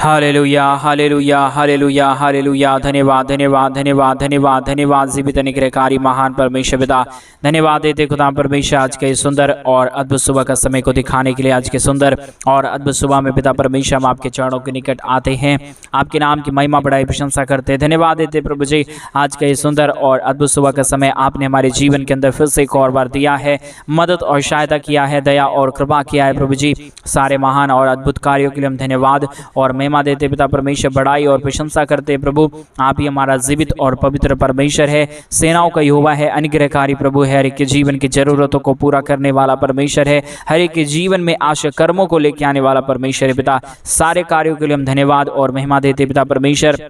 Hallelujah hallelujah hallelujah hallelujah. धन्यवाद धन्यवाद धन्यवाद धन्यवाद धन्यवाद जीवित अनुग्रहकारी महान परमेश्वर पिता, धन्यवाद देते खुदा परमेश्वर आज के सुंदर और अद्भुत सुबह का समय को दिखाने के लिए। आज के सुंदर और अद्भुत सुबह में पिता परमेश्वर हम आपके चरणों के निकट आते हैं, आपके नाम की महिमा बढ़ाई प्रशंसा करते हैं। धन्यवाद देते प्रभु जी, आज के सुंदर और अद्भुत सुबह का समय आपने हमारे जीवन के अंदर फिर से एक और बार दिया है, मदद और सहायता किया है, दया और कृपा किया है प्रभु जी। सारे महान और अद्भुत कार्यों के लिए हम धन्यवाद और महिमा देते पिता परमेश्वर, बड़ाई और प्रशंसा करते प्रभु। आप ही हमारा जीवित और पवित्र परमेश्वर है, सेनाओं का यहोवा है, अनुग्रहकारी प्रभु है, हर एक के जीवन की जरूरतों को पूरा करने वाला परमेश्वर है, हर एक के जीवन में आशा कर्मों को लेके आने वाला परमेश्वर है पिता। सारे कार्यों के लिए हम धन्यवाद और महिमा देते पिता परमेश्वर,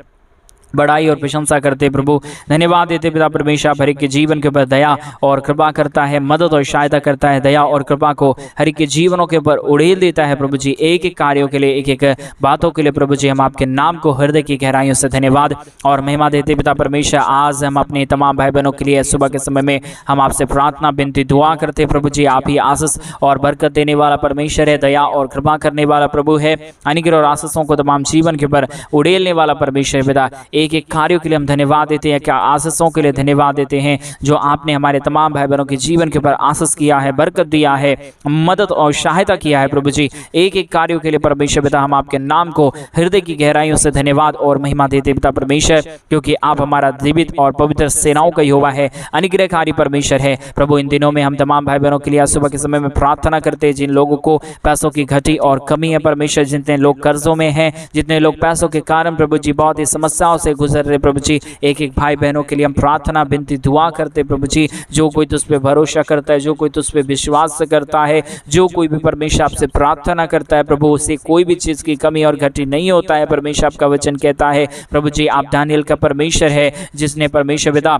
बड़ाई और प्रशंसा करते प्रभु। धन्यवाद देते पिता परमेश्वर, हर एक के जीवन के ऊपर दया और कृपा करता है, मदद और सहायता करता है, दया और कृपा को हर एक के जीवनों के ऊपर उड़ेल देता है प्रभु जी। एक एक कार्यों के लिए, एक एक बातों के लिए प्रभु जी हम आपके नाम को हृदय की गहराइयों से धन्यवाद और महिमा देते पिता परमेश्वर। आज हम अपने तमाम भाई बहनों के लिए सुबह के समय में हम आपसे प्रार्थना विनती दुआ करते प्रभु जी। आप ही आशीष और बरकत देने वाला परमेश्वर है, दया और कृपा करने वाला प्रभु है, अनुग्रह और आशीषों को तमाम जीवन के ऊपर उड़ेलने वाला परमेश्वर पिता। एक एक कार्यों के लिए हम धन्यवाद देते हैं, क्या आशीषों के लिए धन्यवाद देते हैं जो आपने हमारे तमाम भाई बहनों के जीवन के ऊपर आशीष किया है, बरकत दिया है, मदद और सहायता किया है प्रभु जी। एक एक कार्यों के लिए परमेश्वर पिता हम आपके नाम को हृदय की गहराइयों से धन्यवाद और महिमा देते पिता परमेश्वर, क्योंकि आप हमारा जीवित और पवित्र सेनाओं का यहोवा है, अनुग्रहकारी परमेश्वर है प्रभु। इन दिनों में हम तमाम भाई बहनों के लिए सुबह के समय में प्रार्थना करते हैं, जिन लोगों को पैसों की घटी और कमी है परमेश्वर, जितने लोग कर्जों में हैं, जितने लोग पैसों के कारण प्रभु जी बहुत ही समस्याओं से गुजर रहे प्रभु जी, एक एक भाई बहनों के लिए हम प्रार्थना विनती दुआ करते प्रभु जी। जो कोई तुझ पे भरोसा करता है, जो कोई तुझ पे विश्वास करता है, जो कोई भी परमेश्वर आपसे प्रार्थना करता है प्रभु, उसे कोई भी चीज की कमी और घटी नहीं होता है परमेश्वर। आपका वचन कहता है प्रभु जी, आप दानियल का परमेश्वर है, जिसने परमेश्वर पिता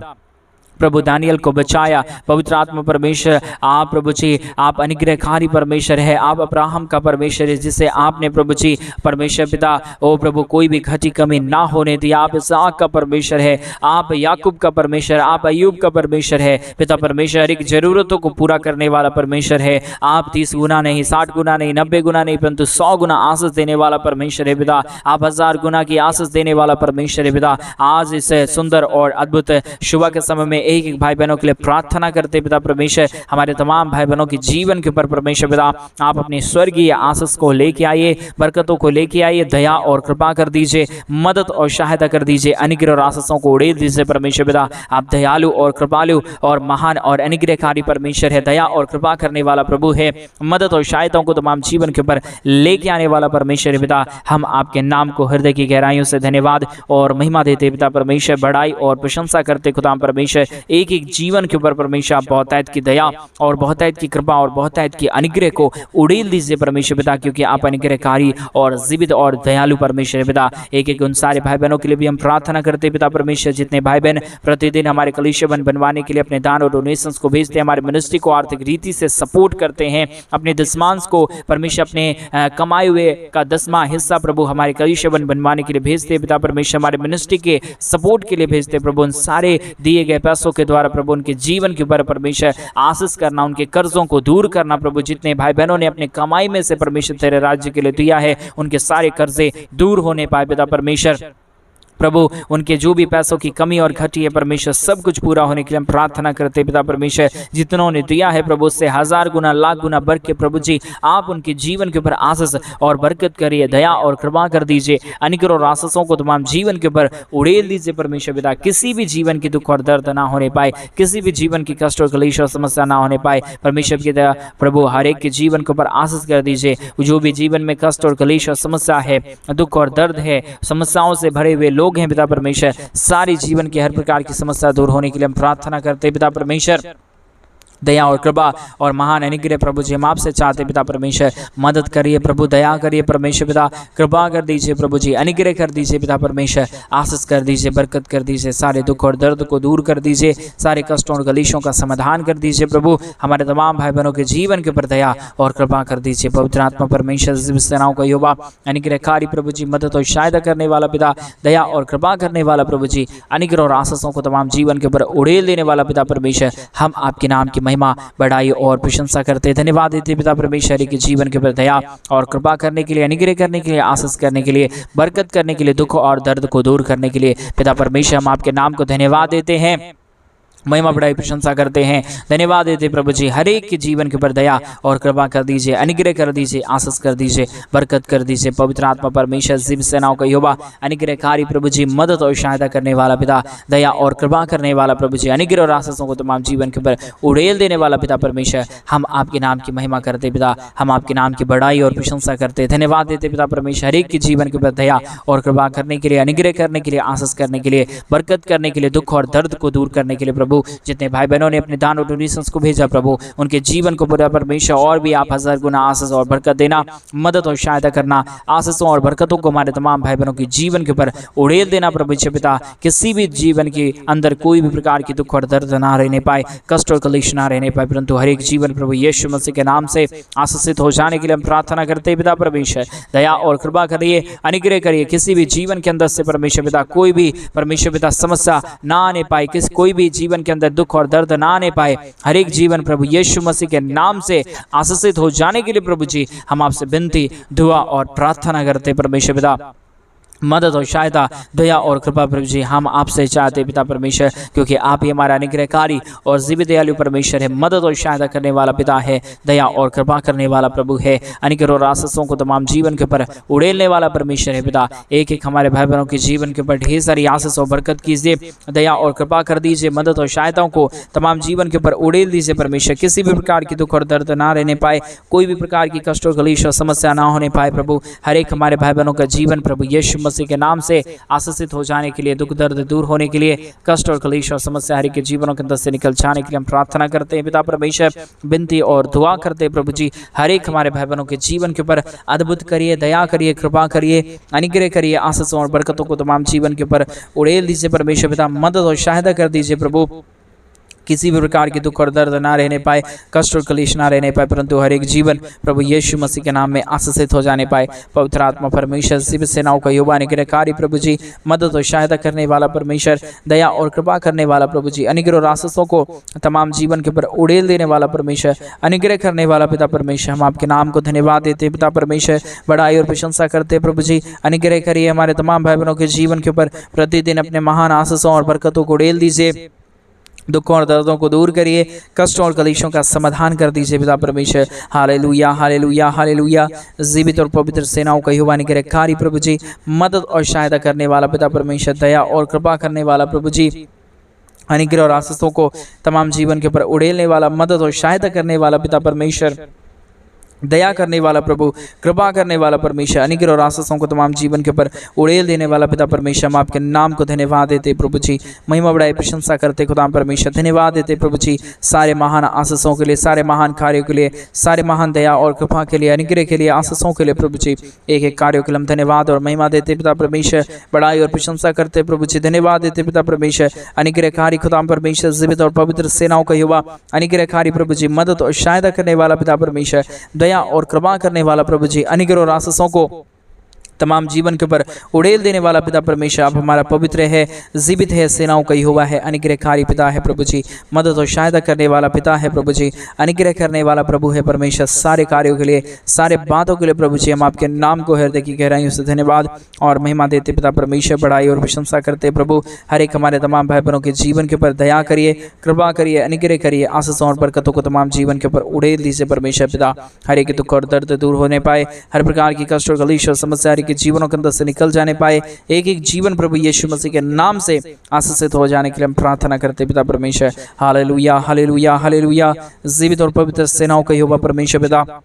प्रभु दानियल को बचाया। पवित्र आत्मा परमेश्वर आप प्रभु जी, आप अनुग्रहकारी परमेश्वर है, आप अब्राहम का परमेश्वर है, जिसे आपने प्रभु जी परमेश्वर पिता ओ प्रभु कोई भी घटी कमी ना होने दिया। आप इसहाक का परमेश्वर है, आप याकूब का परमेश्वर, आप अय्यूब का परमेश्वर है पिता परमेश्वर। हर एक जरूरतों को पूरा करने वाला परमेश्वर है। आप 30 गुना नहीं, 60 गुना नहीं, 90 गुना नहीं, परंतु 100 गुना आशीष देने वाला परमेश्वर है पिता। आप 1000 गुना की आशीष देने वाला परमेश्वर है पिता। आज इस सुंदर और अद्भुत सुबह के समय में एक एक भाई बहनों के लिए प्रार्थना करते पिता परमेश्वर, हमारे तमाम भाई बहनों के जीवन के ऊपर परमेश्वर पिता आप अपनी स्वर्गीय आशीष को लेके आइए, बरकतों को लेके आइए, दया और कृपा कर दीजिए, मदद और सहायता कर दीजिए, अनुग्रह और आशीषों को उड़ेल दीजिए परमेश्वर पिता। आप दयालु और कृपालु और महान और अनुग्रहकारी परमेश्वर है, दया और कृपा करने वाला प्रभु है, मदद और सहायताओं को तमाम जीवन के ऊपर लेके आने वाला परमेश्वर पिता। हम आपके नाम को हृदय की गहराइयों से धन्यवाद और महिमा देते पिता परमेश्वर, बड़ाई और प्रशंसा करते खुदा परमेश्वर। एक एक जीवन के ऊपर परमेश्वर आप बहुतायत की दया और बहुतायत की कृपा और बहुतायत की अनुग्रह को उड़ेल दीजिए परमेश्वर पिता, क्योंकि आप अनुग्रहकारी और जीवित और दयालु परमेश्वर पिता। एक एक उन सारे भाई बहनों के लिए भी हम प्रार्थना करते पिता परमेश्वर, जितने भाई बहन प्रतिदिन हमारे कलीसिया बनवाने के लिए अपने दान और डोनेशंस को भेजते हैं, हमारे मिनिस्ट्री को आर्थिक रीति से सपोर्ट करते हैं, अपने दशमांश को परमेश्वर अपने कमाए हुए का 10वां हिस्सा प्रभु हमारे कलीसिया बनवाने के लिए भेजते हैं पिता परमेश्वर, हमारे मिनिस्ट्री के सपोर्ट के लिए भेजते प्रभु। उन सारे दिए गए पैसों के द्वारा प्रभु उनके जीवन के ऊपर परमेश्वर आशीष करना, उनके कर्जों को दूर करना प्रभु। जितने भाई बहनों ने अपने कमाई में से परमेश्वर तेरे राज्य के लिए दिया है, उनके सारे कर्जे दूर होने पाए पिता परमेश्वर प्रभु। उनके जो भी पैसों की कमी और घटी है परमेश्वर, सब कुछ पूरा होने के लिए हम प्रार्थना करते पिता परमेश्वर। जितनों ने दिया है प्रभु, उससे 1000 गुना, लाख गुना बढ़ के प्रभु जी आप उनके जीवन के ऊपर आशीष और बरकत करिए, दया और कृपा कर दीजिए, अनुग्रह और आशीषों को तमाम जीवन के ऊपर उड़ेल दीजिए परमेश्वर पिता। किसी भी जीवन की दुख और दर्द ना होने पाए, किसी भी जीवन की कष्ट और क्लेश और समस्या ना होने पाए परमेश्वर की दया प्रभु। हर एक के जीवन के ऊपर आशीष कर दीजिए। जो भी जीवन में कष्ट और क्लेश और समस्या है, दुख और दर्द है, समस्याओं से भरे हुए लोग हैं पिता परमेश्वर, सारी जीवन की हर प्रकार की समस्या दूर होने के लिए हम प्रार्थना करते हैं पिता परमेश्वर। दया और कृपा और महान अनुग्रह प्रभु जी हम आपसे चाहते पिता परमेश्वर। मदद करिए प्रभु, दया करिए परमेश्वर पिता, कृपा कर दीजिए प्रभु जी, अनुग्रह कर दीजिए पिता परमेश्वर, आशीष कर दीजिए, बरकत कर दीजिए, सारे दुख और दर्द को दूर कर दीजिए, सारे कष्टों और गलीशों का समाधान कर दीजिए प्रभु। हमारे तमाम भाई बहनों के जीवन के ऊपर दया और कृपा कर दीजिए। पवित्र आत्मा परमेश्वर सेनाओं का यहोवा, अनुग्रहकारी प्रभु जी, मदद और सहायता करने वाला पिता, दया और कृपा करने वाला प्रभु जी, अनुग्रह और आशीषों को तमाम जीवन के ऊपर उड़ेल देने वाला पिता परमेश्वर, हम आपके नाम की महिमा, बढ़ाई और प्रशंसा करते। धन्यवाद देते पिता परमेश्वर के जीवन के ऊपर दया और कृपा करने के लिए, अनुग्रह करने के लिए, आशीष करने के लिए, बरकत करने के लिए, दुख और दर्द को दूर करने के लिए पिता परमेश्वर हम आपके नाम को धन्यवाद देते हैं, महिमा बढ़ाई प्रशंसा करते हैं। धन्यवाद देते प्रभु जी, हर एक के जीवन के ऊपर दया और कृपा कर दीजिए, अनुग्रह कर दीजिए, आशीष कर दीजिए, बरकत कर दीजिए। पवित्र आत्मा परमेश्वर जीव सेनाओं का यहोवा, अनुग्रहकारी प्रभु जी, मदद और सहायता करने वाला पिता, दया और कृपा करने वाला प्रभु जी, अनुग्रह और आशीषों को तमाम जीवन के ऊपर उड़ेल देने वाला पिता परमेश्वर, हम आपके नाम की महिमा करते पिता, हम आपके नाम की बढ़ाई और प्रशंसा करते। धन्यवाद देते पिता परमेश्वर, हर एक के जीवन के ऊपर दया और कृपा करने के लिए, अनुग्रह करने के लिए, आशीष करने के लिए, बरकत करने के लिए, दुख और दर्द को दूर करने के लिए प्रभु। जितने भाई बहनों ने अपने दान और डोनेशंस को भेजा प्रभु, उनके जीवन को पूरा परमेश्वर और भी आप 1000 गुना आशीष और बरकत देना, मदद और सहायता करना, आशीषों और बरकतों को हमारे तमाम भाई बहनों के जीवन के ऊपर उड़ेल देना प्रभु पिता। किसी भी जीवन के अंदर कोई भी प्रकार की दुख और दर्द ना रहने पाए, कष्ट और कलेश ना रहने पाए, परंतु हर एक जीवन प्रभु यीशु मसीह के नाम से आशीषित हो जाने के लिए हम प्रार्थना करते हैं पिता परमेश्वर। दया और कृपा करिए, अनुग्रह करिए, किसी भी जीवन के अंदर से परमेश्वर पिता कोई भी परमेश्वर पिता समस्या ना आने पाए, कोई भी जीवन के अंदर दुख और दर्द ना आने पाए, हर एक जीवन प्रभु यीशु मसीह के नाम से आशीषित हो जाने के लिए प्रभु जी हम आपसे विनती, दुआ और प्रार्थना करते परमेश्वर पिता। मदद और सहायता, दया और कृपा प्रभु जी हम आपसे चाहते पिता परमेश्वर, क्योंकि आप ही हमारा अनुग्रहकारी और जीवित दयालु परमेश्वर है, मदद और सहायता करने वाला पिता है, दया और कृपा करने वाला प्रभु है, अनुग्रह और आशीषों को तमाम जीवन के ऊपर उड़ेलने वाला परमेश्वर है पिता। एक एक हमारे भाई बहनों के जीवन के ऊपर ढेर सारी आशीष और बरकत कीजिए, दया और कृपा कर दीजिए, मदद और सहायताओं को तमाम जीवन के ऊपर उड़ेल दीजिए परमेश्वर। किसी भी प्रकार की दुख और दर्द ना रहने पाए, कोई भी प्रकार की कष्ट और कलेश और समस्या ना होने पाए प्रभु। हर एक हमारे भाई बहनों का जीवन प्रभु यीशु मसीह के नाम से आशीषित हो जाने के लिए, दुख दर्द दूर होने के लिए, कष्ट और कलेश और समस्या हर एक के जीवनों के अंदर से निकल जाने के लिए हम प्रार्थना करते हैं पिता परमेश्वर। विनती और दुआ करते हैं प्रभु जी, हर एक हमारे भाई बहनों के जीवन के ऊपर अद्भुत करिए, दया करिए, कृपा करिए, अनुग्रह करिए, आशीषों और बरकतों को तमाम जीवन के ऊपर उड़ेल दीजिए परमेश्वर पिता। मदद और सहायता कर दीजिए प्रभु, किसी भी प्रकार की दुख और दर्द ना रहने पाए, कष्ट और कलेश ना रहने पाए, परंतु हर एक जीवन प्रभु यीशु मसीह के नाम में आशीषित हो जाने पाए। पवित्र आत्मा परमेश्वर जीवित सेनाओं का यहोवा अनुग्रहकारी प्रभु जी, मदद और सहायता करने वाला परमेश्वर, दया और कृपा करने वाला प्रभु जी, अनुग्रह और आशीषों को तमाम जीवन के ऊपर उड़ेल देने वाला परमेश्वर, अनुग्रह करने वाला पिता परमेश्वर, हम आपके नाम को धन्यवाद देते पिता परमेश्वर, बढ़ाई और प्रशंसा करते प्रभु जी। अनुग्रह करिए हमारे तमाम भाई बहनों के जीवन के ऊपर, प्रतिदिन अपने महान आशीषों और बरकतों को उड़ेल दीजिए, दुखों और दर्दों को दूर करिए, कष्टों और कलेशों का समाधान कर दीजिए पिता परमेश्वर। Hallelujah hallelujah hallelujah. जीवित और पवित्र सेनाओं का यहोवा अनुग्रहकारी प्रभु जी, मदद और सहायता करने वाला पिता परमेश्वर, दया और कृपा करने वाला प्रभु जी, अनुग्रह और आशीषों को तमाम जीवन के ऊपर उड़ेलने वाला, मदद और सहायता करने वाला पिता परमेश्वर, दया करने वाला प्रभु, कृपा करने वाला परमेश्वर, अनुग्रह और आशीषों को तमाम जीवन के ऊपर उड़ेल देने वाला पिता परमेश्वर, हम आपके नाम को धन्यवाद देते प्रभु जी, महिमा बढ़ाई प्रशंसा करते खुदा परमेश्वर। धन्यवाद देते प्रभु जी सारे महान आशीषों के लिए, सारे महान कार्यों के लिए, सारे महान दया और कृपा के लिए, अनुग्रह के लिए, आशीषों के लिए प्रभु जी। एक एक कार्यों के लिए हम धन्यवाद और महिमा देते पिता परमेश्वर, बढ़ाई और प्रशंसा करते प्रभु जी। धन्यवाद देते पिता परमेश्वर, अनुग्रहकारी खुदा परमेश्वर, जीवित और पवित्र सेनाओं का यहोवा अनुग्रहकारी प्रभु जी, मदद और सहायता करने वाला पिता परमेश्वर, दया और कृपा करने वाला प्रभु जी, अनुग्रह और आशीषों को तमाम जीवन के ऊपर उड़ेल देने वाला पिता परमेश्वर, आप हमारा पवित्र है, जीवित है, सेनाओं का यहोवा है, अनुग्रहकारी पिता है प्रभु जी, मदद और सहायता करने वाला पिता है प्रभु जी, अनुग्रह करने वाला प्रभु है परमेश्वर। सारे कार्यों के लिए, सारे बातों के लिए प्रभु जी हम आपके नाम को हृदय की गहराइयों से धन्यवाद और महिमा देते पिता परमेश्वर, बढ़ाई और प्रशंसा करते प्रभु। हर एक हमारे तमाम भाई बहनों के जीवन के ऊपर दया करिए, कृपा करिए, अनुग्रह करिए, आशीषों और बरकतों को तमाम जीवन के ऊपर उड़ेल दीजिए परमेश्वर पिता। हर एक दुख और दर्द दूर होने पाए, हर प्रकार की कष्ट और कलेश और समस्या के जीवनों के अंदर से निकल जाने पाए, एक एक जीवन प्रभु यीशु मसीह के नाम से आशीषित हो जाने के लिए हम प्रार्थना करते पिता परमेश्वर। Hallelujah hallelujah hallelujah. जीवित और पवित्र सेनाओं का यहोवा परमेश्वर पिता,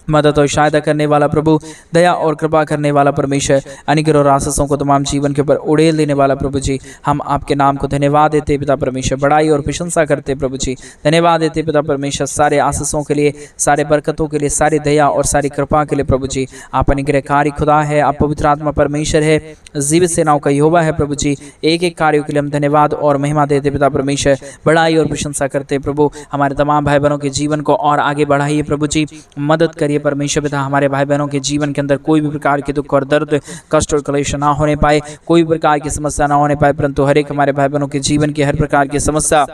मदद और सहायता करने वाला प्रभु, दया और कृपा करने वाला परमेश्वर, अनुग्रह और आशीषों को तमाम जीवन के ऊपर उड़ेल देने वाला प्रभु जी, हम आपके नाम को धन्यवाद देते पिता परमेश्वर, बढ़ाई और प्रशंसा करते प्रभु जी। धन्यवाद देते पिता परमेश्वर सारे आशीषों के लिए, सारे बरकतों के लिए, सारी दया और सारी कृपा के लिए प्रभु जी। आप अनुग्रहकारी खुदा है, आप पवित्र आत्मा परमेश्वर है, जीवित सेनाओं का यहोवा है प्रभु जी। एक एक कार्यों के लिए हम धन्यवाद और महिमा देते पिता परमेश्वर, बढ़ाई और प्रशंसा करते प्रभु। हमारे तमाम भाई बहनों के जीवन को और आगे बढ़ाइए प्रभु जी, मदद करिए परमेश्वर पिता। हमारे भाई बहनों के जीवन के अंदर कोई भी प्रकार के दुख और दर्द, कष्ट और कलेश ना होने पाए, कोई भी प्रकार की समस्या ना होने पाए, परंतु हर एक हमारे भाई बहनों के जीवन की हर प्रकार की समस्या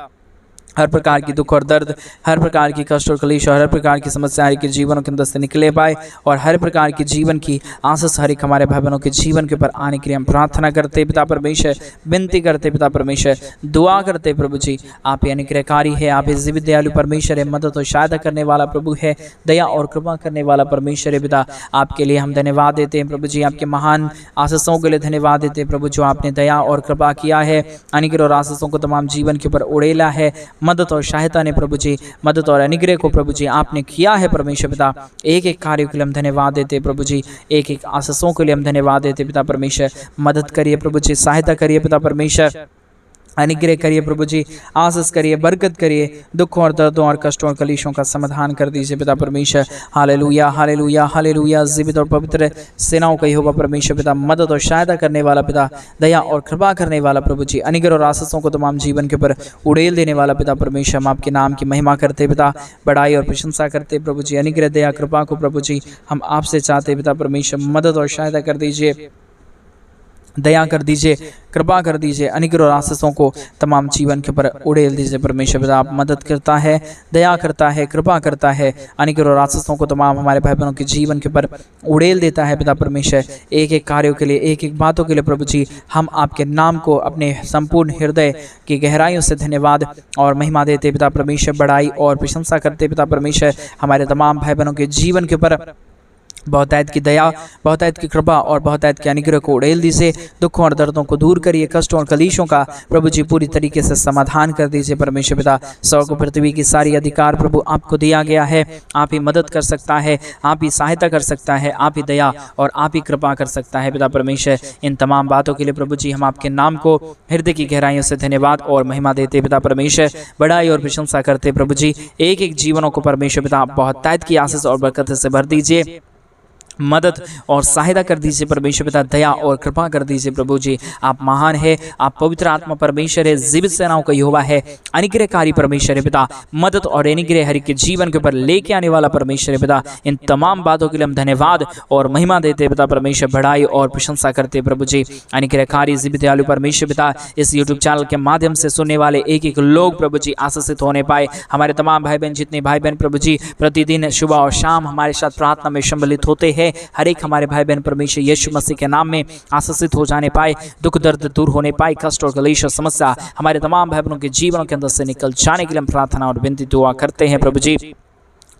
हर प्रकार की दुख और दर्द, हर प्रकार की कष्ट और क्लेश और हर प्रकार की समस्या हर एक के जीवनों के अंदर से निकले पाए और हर प्रकार के जीवन की आशीष हर एक हमारे भाई बहनों के जीवन के ऊपर आने के लिए हम प्रार्थना करते पिता परमेश्वर, विनती करते पिता परमेश्वर, दुआ करते प्रभु जी। आप ये अनुग्रहकारी है, आप ये जीवित दयालु परमेश्वर है, मदद और सहायता करने वाला प्रभु है, दया और कृपा करने वाला परमेश्वर है पिता। आपके लिए हम धन्यवाद देते हैं प्रभु जी, आपके महान आशीषों के लिए धन्यवाद देते हैं प्रभु, जो आपने दया और कृपा किया है, अनुग्रह और आशीषों को तमाम जीवन के ऊपर उड़ेला है। मदद और सहायता ने प्रभु जी, मदद और अनुग्रह को प्रभु जी आपने किया है परमेश्वर पिता। एक एक कार्य के लिए हम धन्यवाद देते प्रभु जी, एक एक आशीषों के लिए हम धन्यवाद देते पिता परमेश्वर। मदद करिए प्रभु जी, सहायता करिए पिता परमेश्वर, अनुग्रह करिए प्रभु जी, आशीष करिए, बरकत करिए, दुखों और दर्दों और कष्टों और कलेशों का समाधान कर दीजिए पिता परमेश्वर। Hallelujah hallelujah hallelujah. जीवित और पवित्र सेनाओं का यहोवा परमेश्वर पिता, मदद और सहायता करने वाला पिता, दया और कृपा करने वाला प्रभु जी, अनुग्रह और आशीषों को तमाम जीवन के ऊपर उड़ेल देने वाला पिता परमेश्वर। हम आपके नाम की महिमा करते पिता, बड़ाई और प्रशंसा करते प्रभु जी। अनुग्रह दया कृपा को प्रभु जी हम आपसे चाहते पिता परमेश्वर, मदद और सहायता कर दीजिए, दया कर दीजिए, कृपा कर दीजिए, अनुग्रह और आशीषों को तमाम जीवन के ऊपर उड़ेल दीजिए परमेश्वर पिता। आप मदद करता है, दया करता है, कृपा करता है, अनुग्रह और आशीषों को तमाम हमारे भाई बहनों के जीवन के ऊपर उड़ेल देता है पिता परमेश्वर। एक एक कार्यों के लिए, एक एक बातों के लिए प्रभु जी हम आपके नाम को अपने संपूर्ण हृदय की गहराइयों से धन्यवाद और महिमा देते पिता परमेश्वर, बड़ाई और प्रशंसा करते पिता परमेश्वर। हमारे तमाम भाई बहनों के जीवन के ऊपर बहुतायत की दया, बहुतायत की कृपा और बहुतायत के अनुग्रह को उड़ेल दीजिए, दुखों और दर्दों को दूर करिए, कष्टों और कलेशों का प्रभु जी पूरी तरीके से समाधान कर दीजिए परमेश्वर पिता। स्वर्ग पृथ्वी की सारी अधिकार प्रभु आपको दिया गया है, आप ही मदद कर सकता है, आप ही सहायता कर सकता है, आप ही दया और आप ही कृपा कर सकता है पिता परमेश्वर। इन तमाम बातों के लिए प्रभु जी हम आपके नाम को हृदय की गहराइयों से धन्यवाद और महिमा देते पिता परमेश्वर, बड़ाई और प्रशंसा करते प्रभु जी। एक एक जीवनों को परमेश्वर पिता बहुतायत की आशीष और बरकत से भर दीजिए, मदद और सहायता कर दीजिए परमेश्वर पिता, दया और कृपा कर दीजिए प्रभु जी। आप महान है, आप पवित्र आत्मा परमेश्वर है, जीवित सेनाओं का यहोवा है, अनुग्रहकारी परमेश्वर है पिता, मदद और अनुग्रह हर के जीवन के ऊपर लेके आने वाला परमेश्वर है पिता। इन तमाम बातों के लिए हम धन्यवाद और महिमा देते पिता परमेश्वर, बड़ाई और प्रशंसा करते प्रभु जी। अनुग्रहकारी जीवित दयालु परमेश्वर पिता, इस यूट्यूब चैनल के माध्यम से सुनने वाले एक एक लोग प्रभु जी आशीषित होने पाए। हमारे तमाम भाई बहन, जितने भाई बहन प्रभु जी प्रतिदिन सुबह और शाम हमारे साथ प्रार्थना में सम्मिलित होते हैं, हर एक हमारे भाई बहन परमेश्वर यीशु मसीह के नाम में आशीषित हो जाने पाए, दुख दर्द दूर होने पाए, कष्ट और क्लेश और समस्या हमारे तमाम भाई बहनों के जीवनों के अंदर से निकल जाने के लिए हम प्रार्थना और विनती दुआ करते हैं प्रभु जी।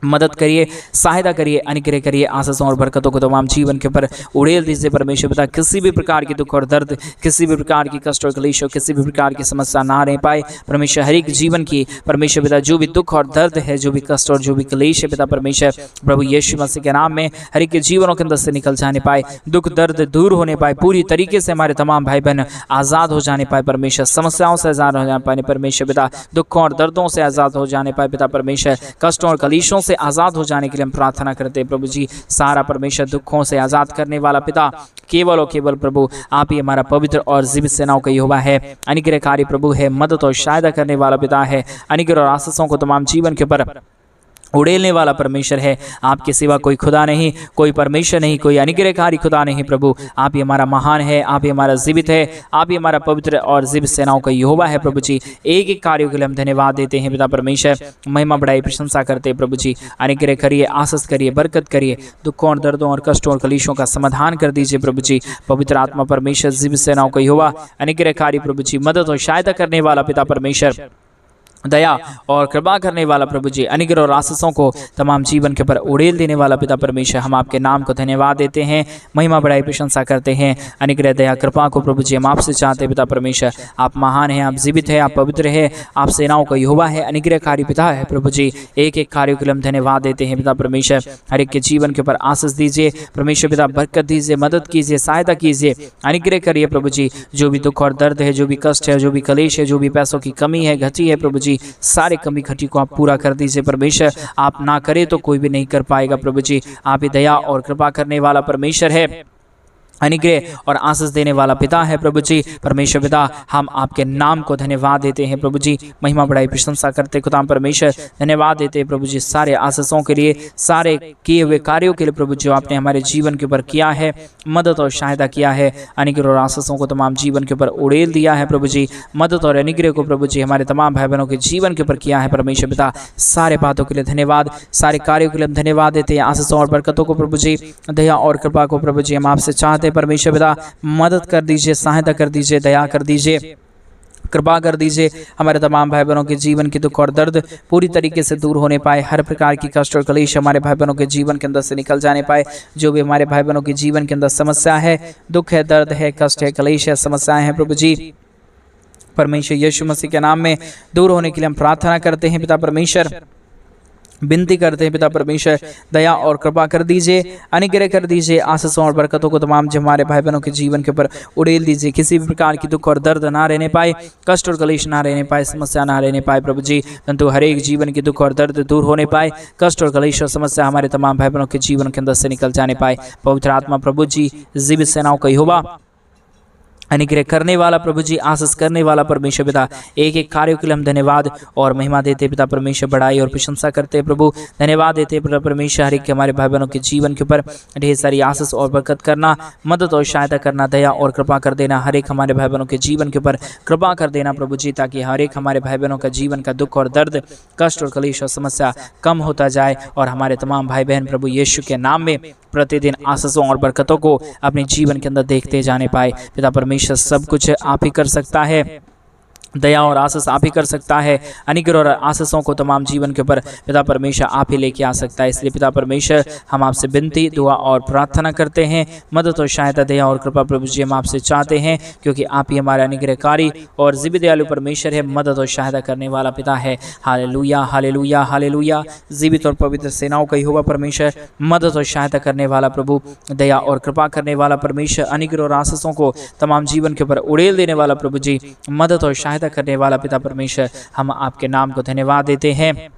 मदद करिए, सहायता करिए, अनुग्रह करिए, आशीषों और बरकतों को तमाम जीवन के ऊपर उड़ेल दीजिए परमेश्वर पिता। किसी भी प्रकार की दुख और दर्द, किसी भी प्रकार की कष्ट और क्लेश, किसी भी प्रकार की समस्या ना रह पाए परमेश्वर। हर एक जीवन की परमेश्वर पिता जो भी दुख और दर्द है, जो भी कष्ट और जो भी क्लेश है पिता परमेश्वर, प्रभु यीशु मसीह के नाम में हर एक के जीवनों के अंदर से निकल जाने पाए, दुख दर्द दूर होने पाए, पूरी तरीके से हमारे तमाम भाई बहन आज़ाद हो जाने पाए परमेश्वर, समस्याओं से आज़ाद हो जाने पाए परमेश्वर पिता, दुखों और दर्दों से आज़ाद हो जाने पाए पिता परमेश्वर, कष्टों और क्लेशों से आज़ाद हो जाने के लिए हम प्रार्थना करते हैं प्रभु जी। सारा परमेश्वर दुखों से आज़ाद करने वाला पिता केवल और केवल प्रभु आप ही हमारा पवित्र और जीवित सेनाओं का यहोवा है, अनुग्रहकारी प्रभु है, मदद और सहायता करने वाला पिता है, अनुग्रह और आशीषों को तमाम जीवन के ऊपर उड़ेलने वाला परमेश्वर है। आपके सिवा कोई खुदा नहीं, कोई परमेश्वर नहीं, कोई अनुग्रहकारी खुदा नहीं प्रभु। आप ही हमारा महान है, आप ही हमारा जीवित है, आप ही हमारा पवित्र और जीवित सेनाओं का यहोवा है प्रभु जी। एक एक कार्यों के लिए हम धन्यवाद देते हैं पिता परमेश्वर, महिमा बढ़ाई प्रशंसा करते हैं प्रभु जी। अनुग्रह करिए, आशीष करिए, बरकत करिए, दुखों और दर्दों और कष्टों और क्लेशों का समाधान कर दीजिए प्रभु जी। पवित्र आत्मा परमेश्वर, जीवित सेनाओं का यहोवा, अनुग्रहकारी प्रभु जी, मदद और सहायता करने वाला पिता परमेश्वर, दया और कृपा करने वाला प्रभु जी, अनुग्रह और आशीषों को तमाम जीवन के ऊपर उड़ेल देने वाला पिता परमेश्वर, हम आपके नाम को धन्यवाद देते हैं, महिमा बढ़ाई प्रशंसा करते हैं। अनुग्रह दया कृपा को प्रभु जी हम आपसे चाहते हैं पिता परमेश्वर। आप महान हैं, आप जीवित हैं, आप पवित्र हैं, आप सेनाओं का यहोवा है, अनुग्रहकारी पिता है प्रभु जी। एक एक कार्यों के लिए हम धन्यवाद देते हैं पिता परमेश्वर। हर एक के जीवन के ऊपर आशीष दीजिए परमेश्वर पिता, बरकत दीजिए, मदद कीजिए, सहायता कीजिए, अनुग्रह करिए प्रभु जी। जो भी दुख और दर्द है, जो भी कष्ट है, जो भी क्लेश है, जो भी पैसों की कमी है, घटी है प्रभु जी, सारे कमी घटी को आप पूरा कर दीजिए परमेश्वर। आप ना करे तो कोई भी नहीं कर पाएगा प्रभु जी। आप ही दया और कृपा करने वाला परमेश्वर है, अनुग्रह और आशीष देने वाला पिता है प्रभु जी। परमेश्वर पिता, हम आपके नाम को धन्यवाद देते हैं प्रभु जी, महिमा बढ़ाई प्रशंसा करते खुदा परमेश्वर, धन्यवाद देते हैं प्रभु जी सारे आशीषों के लिए, सारे किए हुए कार्यों के लिए प्रभु जी, आपने हमारे जीवन के ऊपर किया है, मदद और सहायता किया है, अनुग्रह और आशीषों को तमाम जीवन के ऊपर उड़ेल दिया है प्रभु जी, मदद और अनुग्रह को प्रभु जी हमारे तमाम भाई बहनों के जीवन के ऊपर किया है परमेश्वर पिता। सारे बातों के लिए धन्यवाद, सारे कार्यों के लिए हम धन्यवाद देते हैं। आशीषों और बरकतों को प्रभु जी, दया और कृपा को प्रभु जी हम आपसे चाहते हैं परमेश्वर पिता, मदद कर दीजिए, सहायता कर दीजिए, दया कर दीजिए, कृपा कर दीजिए। हमारे तमाम भाई बहनों के जीवन की दुख और दर्द पूरी तरीके से दूर होने पाए, हर प्रकार की कष्ट और कलेश हमारे भाई बहनों के जीवन के अंदर से निकल जाने पाए। जो भी हमारे भाई बहनों के जीवन के अंदर समस्या है, दुख है, दर्द है, कष्ट है, कलेश है, समस्याएं हैं प्रभु जी, परमेश्वर यीशु मसीह के नाम में दूर होने के लिए हम प्रार्थना करते हैं पिता परमेश्वर, विनती करते हैं पिता परमेश्वर, दया और कृपा कर दीजिए, अनुग्रह कर दीजिए, आशीषों और बरकतों को तमाम जो हमारे भाई बहनों के जीवन के ऊपर उड़ेल दीजिए। किसी भी प्रकार की दुख और दर्द ना रहने पाए, कष्ट और कलेश ना रहने पाए, समस्या ना रहने पाए प्रभु जी, परंतु हर एक जीवन की दुख और दर्द दूर होने पाए, कष्ट और कलेश और समस्या हमारे तमाम भाई बहनों के जीवन के अंदर से निकल जाने पाए। पवित्र आत्मा प्रभु जी, जीवित सेनाओं का यहोवा, अनुग्रह करने वाला प्रभु जी, आशीष करने वाला परमेश्वर पिता, एक एक कार्यों के लिए हम धन्यवाद और महिमा देते पिता परमेश्वर, बड़ाई और प्रशंसा करते प्रभु, धन्यवाद देते पिता परमेश्वर, हर एक के हमारे भाई बहनों के जीवन के ऊपर ढेर सारी आशीष और बरकत करना, मदद और सहायता करना, दया और कृपा कर देना, हर एक हमारे भाई बहनों के जीवन के ऊपर कृपा कर देना प्रभु जी, ताकि हर एक हमारे भाई बहनों का जीवन का दुख और दर्द, कष्ट और कलेश और समस्या कम होता जाए, और हमारे तमाम भाई बहन प्रभु यीशु के नाम में प्रतिदिन आशीषों और बरकतों को अपने जीवन के अंदर देखते जाने पाए। पिता परमेश्वर, सब कुछ आप ही कर सकता है, दया और आशीष आप ही कर सकता है, अनुग्रह और आशीषों को तमाम जीवन के ऊपर पिता परमेश्वर आप ही लेके आ सकता है। इसलिए पिता परमेश्वर, हम आपसे विनती, दुआ और प्रार्थना करते हैं, मदद और सहायता, दया और कृपा प्रभु जी हम आपसे चाहते हैं, क्योंकि आप ही हमारे अनुग्रहकारी और जीवित दयालु परमेश्वर है, मदद और सहायता करने वाला पिता है। Hallelujah, hallelujah, hallelujah. जीवित और पवित्र सेनाओं का यहोवा परमेश्वर, मदद और सहायता करने वाला प्रभु, दया और कृपा करने वाला परमेश्वर, अनुग्रह और आशीषों को तमाम जीवन के ऊपर उड़ेल देने वाला प्रभु जी, मदद और सहायता करने वाला पिता परमेश्वर, हम आपके नाम को धन्यवाद देते हैं,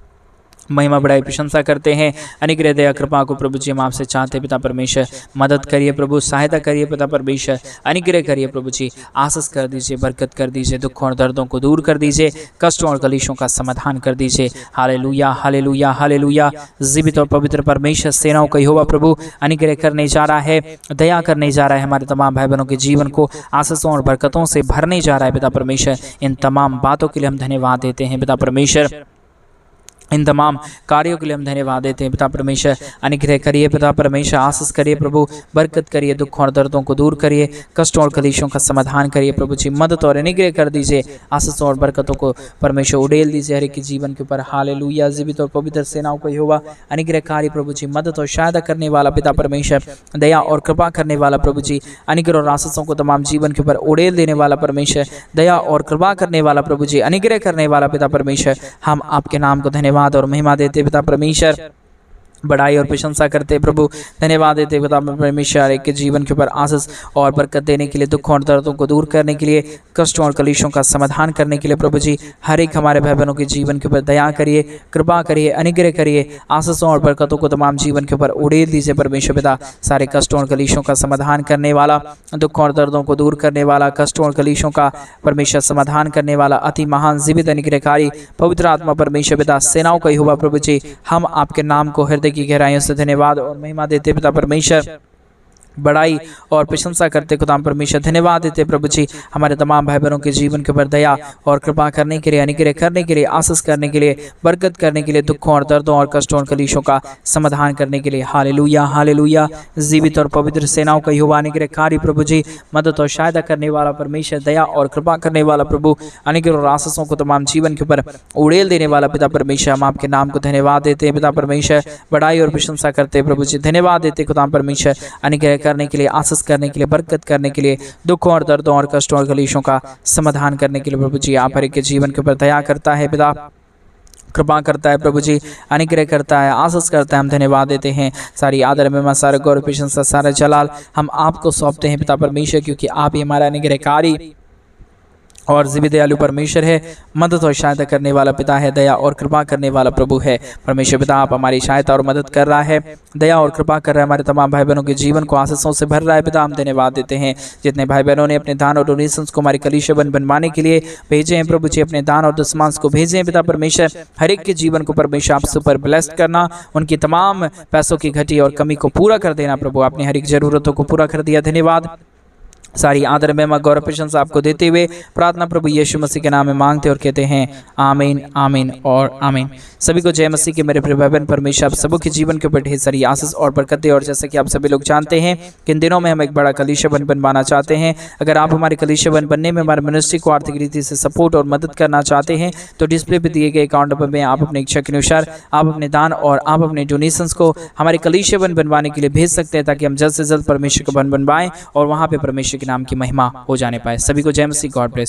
महिमा बढ़ाई प्रशंसा करते हैं। अनुग्रह दया कृपा को प्रभु जी हम आपसे चाहते हैं पिता परमेश्वर, मदद करिए प्रभु, सहायता करिए पिता परमेश्वर, अनुग्रह करिए प्रभु जी, आशीष कर दीजिए, बरकत कर दीजिए, दुखों और दर्दों को दूर कर दीजिए, कष्टों और कलेशों का समाधान कर दीजिए। Hallelujah, hallelujah, hallelujah. जीवित और पवित्र परमेश्वर, सेनाओं का यहोवा प्रभु अनुग्रह करने जा रहा है, दया करने जा रहा है, हमारे तमाम भाई बहनों के जीवन को आशीषों और बरकतों से भरने जा रहा है पिता परमेश्वर। इन तमाम बातों के लिए हम धन्यवाद देते हैं पिता परमेश्वर, इन तमाम कार्यों के लिए हम धन्यवाद देते हैं पिता परमेश्वर। अनुग्रह करिए पिता परमेश्वर, आशीष करिए प्रभु, बरकत करिए, दुख और दर्दों को दूर करिए, कष्टों और कलेशों का समाधान करिए प्रभु जी, मदद और अनुग्रह कर दीजिए, आशीष और बरकतों को परमेश्वर उड़ेल दीजिए हर एक के जीवन के ऊपर। हालेलुया। जीवित और पवित्र सेनाओं का यहोवा, अनुग्रहकारी प्रभु जी, मदद और सहायता करने वाला पिता परमेश्वर, दया और कृपा करने वाला प्रभु जी, अनुग्रह और आशीषों को तमाम जीवन के ऊपर उड़ेल देने वाला परमेश्वर, दया और कृपा करने वाला प्रभु जी, अनुग्रह करने वाला पिता परमेश्वर, हम आपके नाम को धन्यवाद और महिमा देते पिता परमेश्वर, बड़ाई और प्रशंसा करते प्रभु, धन्यवाद देते पिता परमेश्वर, एक के जीवन के ऊपर आशीष और बरकत देने के लिए, दुखों और दर्दों को दूर करने के लिए, कष्टों और कलेशों का समाधान करने के लिए प्रभु जी, हर एक हमारे भाई बहनों के जीवन के ऊपर दया करिए, कृपा करिए, अनुग्रह करिए, आशीषों और बरकतों को तमाम जीवन के ऊपर उड़ेल दीजिए परमेश्वर पिता। सारे कष्टों और कलेशों का समाधान करने वाला, दुखों और दर्दों को दूर करने वाला, कष्टों और कलेशों का परमेश्वर समाधान करने वाला, अति महान जीवित अनुग्रहकारी पवित्र आत्मा परमेश्वर पिता, सेनाओं का यहोवा प्रभु जी, हम आपके नाम को हृदय की गहराइयों से धन्यवाद और महिमा देते पिता परमेश्वर, बड़ाई और प्रशंसा करते खुदा परमेश्वर, धन्यवाद देते प्रभु जी, हमारे तमाम भाई बहनों के जीवन के ऊपर दया और कृपा करने के लिए, अनुग्रह करने के लिए, आशीष करने के लिए, बरकत करने के लिए, दुखों और दर्दों और कष्टों और कलेशों का समाधान करने के लिए। Hallelujah, hallelujah. जीवित और पवित्र सेनाओं का यहोवा, अनुग्रहकारी प्रभु जी, मदद और सहायता करने वाला परमेश्वर, दया और कृपा करने वाला प्रभु, अनुग्रह और आशीषों को तमाम जीवन के ऊपर उड़ेल देने वाला पिता परमेश्वर, हम आपके नाम को धन्यवाद देते हैं पिता परमेश्वर, बड़ाई और प्रशंसा करते प्रभु जी, धन्यवाद देते खुदा परमेश्वर, अनुग्रह करने के लिए, आशीष करने के लिए, बरकत करने के लिए, दुखों और दर्दों और कष्टों और कलेशों का समाधान करने के लिए प्रभु जी, आप हर एक के जीवन के ऊपर दया करता है पिता, कृपा करता है प्रभु जी, अनुग्रह करता है, आशीष करता है। हम धन्यवाद देते हैं, सारी आदर में सारा गौरव प्रशंसा सारा जलाल हम आपको सौंपते हैं पिता परमेश्वर, क्योंकि आप ही हमारा अनुग्रहकारी और भी दयालु परमेश्वर है, मदद और सहायता करने वाला पिता है, दया और कृपा करने वाला प्रभु है। परमेश्वर पिता आप हमारी सहायता और मदद कर रहा है, दया और कृपा कर रहा है, हमारे तमाम भाई बहनों के जीवन को आशीषों से भर रहा है। पिता हम धन्यवाद देते हैं जितने भाई बहनों ने अपने दान और डोनेशंस को हमारी कलीसिया बनवाने के लिए भेजे हैं प्रभु जी, अपने दान और दशमांश को भेजे हैं पिता परमेश्वर। हर एक के जीवन को परमेश्वर आप सुपर ब्लेस्ड करना, उनकी तमाम पैसों की घटी और कमी को पूरा कर देना प्रभु, आपने हर एक जरूरतों को पूरा कर दिया, धन्यवाद। सारी आदर महिमा गौरव प्रशंसा आपको देते हुए प्रार्थना प्रभु यीशु मसीह के नाम में मांगते और कहते हैं आमीन, आमीन और आमीन। सभी को जय मसीह के मेरे प्रिय भाई बहन, परमेश्वर आप सबों के जीवन के ऊपर ढेर सारी आशीष और बरकत दे। और जैसा कि आप सभी लोग जानते हैं कि इन दिनों में हम एक बड़ा कलीसिया बनवाना चाहते हैं। अगर आप हमारे कलीसिया बनने में हमारे मिनिस्ट्री को आर्थिक रीति से सपोर्ट और मदद करना चाहते हैं तो डिस्प्ले पर दिए गए अकाउंट नंबर में आप अपनी इच्छा के अनुसार आप अपने दान और आप अपने डोनेशंस को हमारे कलीसिया बनवाने के लिए भेज सकते हैं, ताकि हम जल्द से जल्द परमेश्वर को बनवाएं और वहाँ पे परमेश्वर के नाम की महिमा हो जाने पाए। सभी को जय मसीह, गॉड ब्लेस।